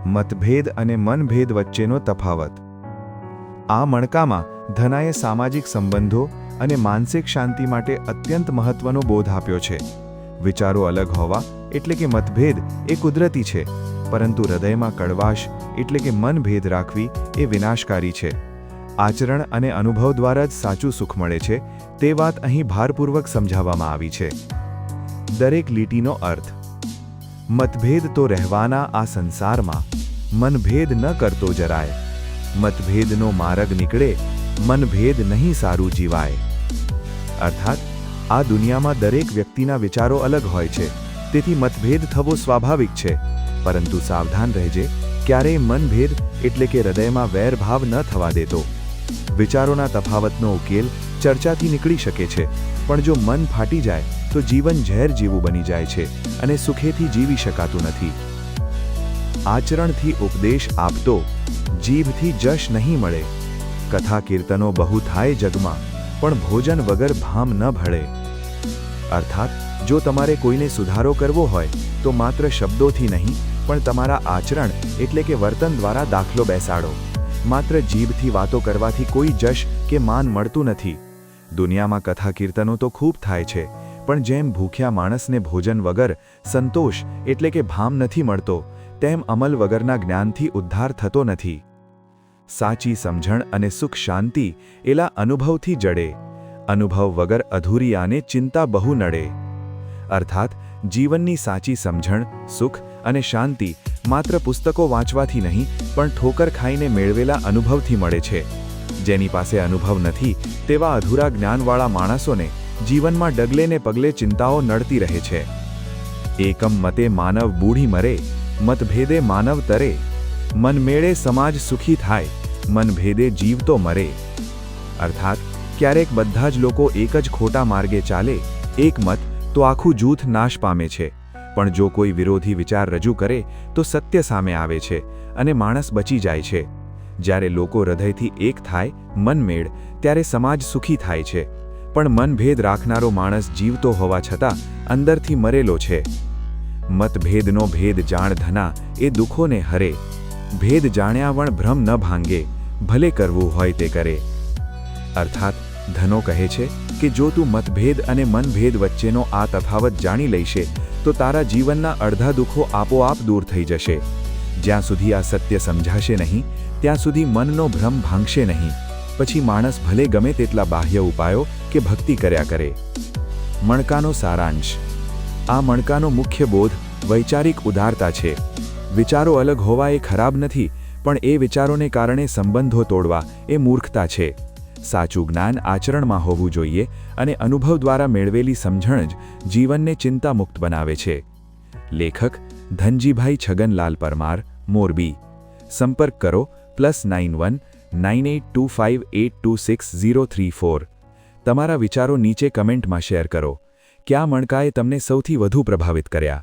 મતભેદ અને મનભેદ વચ્ચેનો તફાવત। આ મણકામાં ધનાએ સામાજિક સંબંધો અને માનસિક શાંતિ માટે અત્યંત મહત્વનો બોધ આપ્યો છે। વિચારો અલગ હોવા એટલે કે મતભેદ એ કુદરતી છે, પરંતુ હૃદયમાં કડવાશ એટલે કે મનભેદ રાખવી એ વિનાશકારી છે। આચરણ અને અનુભવ દ્વારા જ સાચું સુખ મળે છે, તે વાત અહીં ભારપૂર્વક સમજાવવામાં આવી છે। દરેક લીટીનો અર્થ। મતભેદ તો રહેવાના આ સંસારમાં, મનભેદ ન કરતો જરાય। મતભેદનો માર્ગ નીકળે, મનભેદ નહીં સારું જીવાય। અર્થાત આ દુનિયામાં દરેક વ્યક્તિના વિચારો અલગ હોય છે, તેથી મતભેદ થવો સ્વાભાવિક છે, પરંતુ સાવધાન રહેજે, ક્યારેય મનભેદ એટલે કે હૃદયમાં વેરભાવ ન થવા દેતો। વિચારોના તફાવતનો ઉકેલ ચર્ચાથી નીકળી શકે છે, પણ જો મન ફાટી જાય તો જીવન ઝેર જેવું બની જાય છે અને સુખેથી જીવી શકાતું નથી। આચરણથી ઉપદેશ આપતો, જીભથી જશ નહીં મળે। કથા કીર્તનો બહુ થાય જગમાં, પણ ભોજન વગર ભામ ન ભળે। અર્થાત જો તમારે કોઈને સુધારો કરવો હોય તો માત્ર શબ્દોથી નહીં, પણ તમારા આચરણ એટલે કે વર્તન દ્વારા દાખલો બેસાડો। માત્ર જીભથી વાતો કરવાથી કોઈ જશ કે માન મળતું નથી। દુનિયામાં કથા કીર્તનો તો ખૂબ થાય છે, પણ જેમ ભૂખ્યા માણસને ભોજન વગર સંતોષ એટલે કે ભામ નથી મળતો, તેમ અમલ વગરના જ્ઞાનથી ઉદ્ધાર થતો નથી। સાચી સમજણ અને સુખ શાંતિ એલા અનુભવથી જડે। અનુભવ વગર અધૂરી આને ચિંતા બહુ નડે। અર્થાત જીવનની સાચી સમજણ, સુખ અને શાંતિ માત્ર પુસ્તકો વાંચવાથી નહીં, પણ ઠોકર ખાઈને મેળવેલા અનુભવથી મળે છે। જેની પાસે અનુભવ નથી તેવા અધૂરા જ્ઞાનવાળા માણસોને જીવનમાં ડગલે ને પગલે ચિંતાઓ નડતી રહે છે। એકમ મતે માનવ બૂઢી મરે, મતભેદે માનવ તરે। મનમેળે સમાજ સુખી થાય, મનભેદે જીવ તો મરે। અર્થાત ક્યારેક બધા જ લોકો એક જ ખોટા માર્ગે ચાલે, એક મત તો આખું જૂથ નાશ પામે છે, પણ જો કોઈ વિરોધી વિચાર રજૂ કરે તો સત્ય સામે આવે છે અને માણસ બચી જાય છે। જ્યારે લોકો હૃદયથી એક થાય, મનમેળ, ત્યારે સમાજ સુખી થાય છે, પણ મનભેદ રાખનારો માણસ જીવતો હોવા છતાં અંદરથી મરેલો છે। મતભેદનો ભેદ જાણ ધના એ દુઃખોને હરે। ભેદ જાણ્યા વણ ભ્રમ ન ભાંગે, ભલે કરવું હોય તે કરે। અર્થાત ધનો કહે છે કે જો તું મતભેદ અને મનભેદ વચ્ચેનો આ તફાવત જાણી લઈશે તો તારા જીવનના અડધા દુઃખો આપોઆપ દૂર થઈ જશે। જ્યાં સુધી આ સત્ય સમજાશે નહીં, ત્યાં સુધી મનનો ભ્રમ ભાંગશે નહીં। પછી માણસ ભલે ગમે તેટલા બાહ્ય ઉપાયો કે ભક્તિ કર્યા કરે। મણકાનો સારાંશ। આ મણકાનો મુખ્ય બોધ વૈચારિક ઉદારતા છે। વિચારો અલગ હોવા એ ખરાબ નથી, પણ એ વિચારોને કારણે સંબંધો તોડવા એ મૂર્ખતા છે। સાચું જ્ઞાન આચરણમાં હોવું જોઈએ અને અનુભવ દ્વારા મેળવેલી સમજણ જ જીવનને ચિંતામુક્ત બનાવે છે। લેખક ધનજીભાઈ છગનલાલ પરમાર, મોરબી। સંપર્ક કરો +91 9825826034। તમારા વિચારો નીચે કમેન્ટમાં શેર કરો। કયા મણકાએ તમને સૌથી વધુ પ્રભાવિત કર્યા?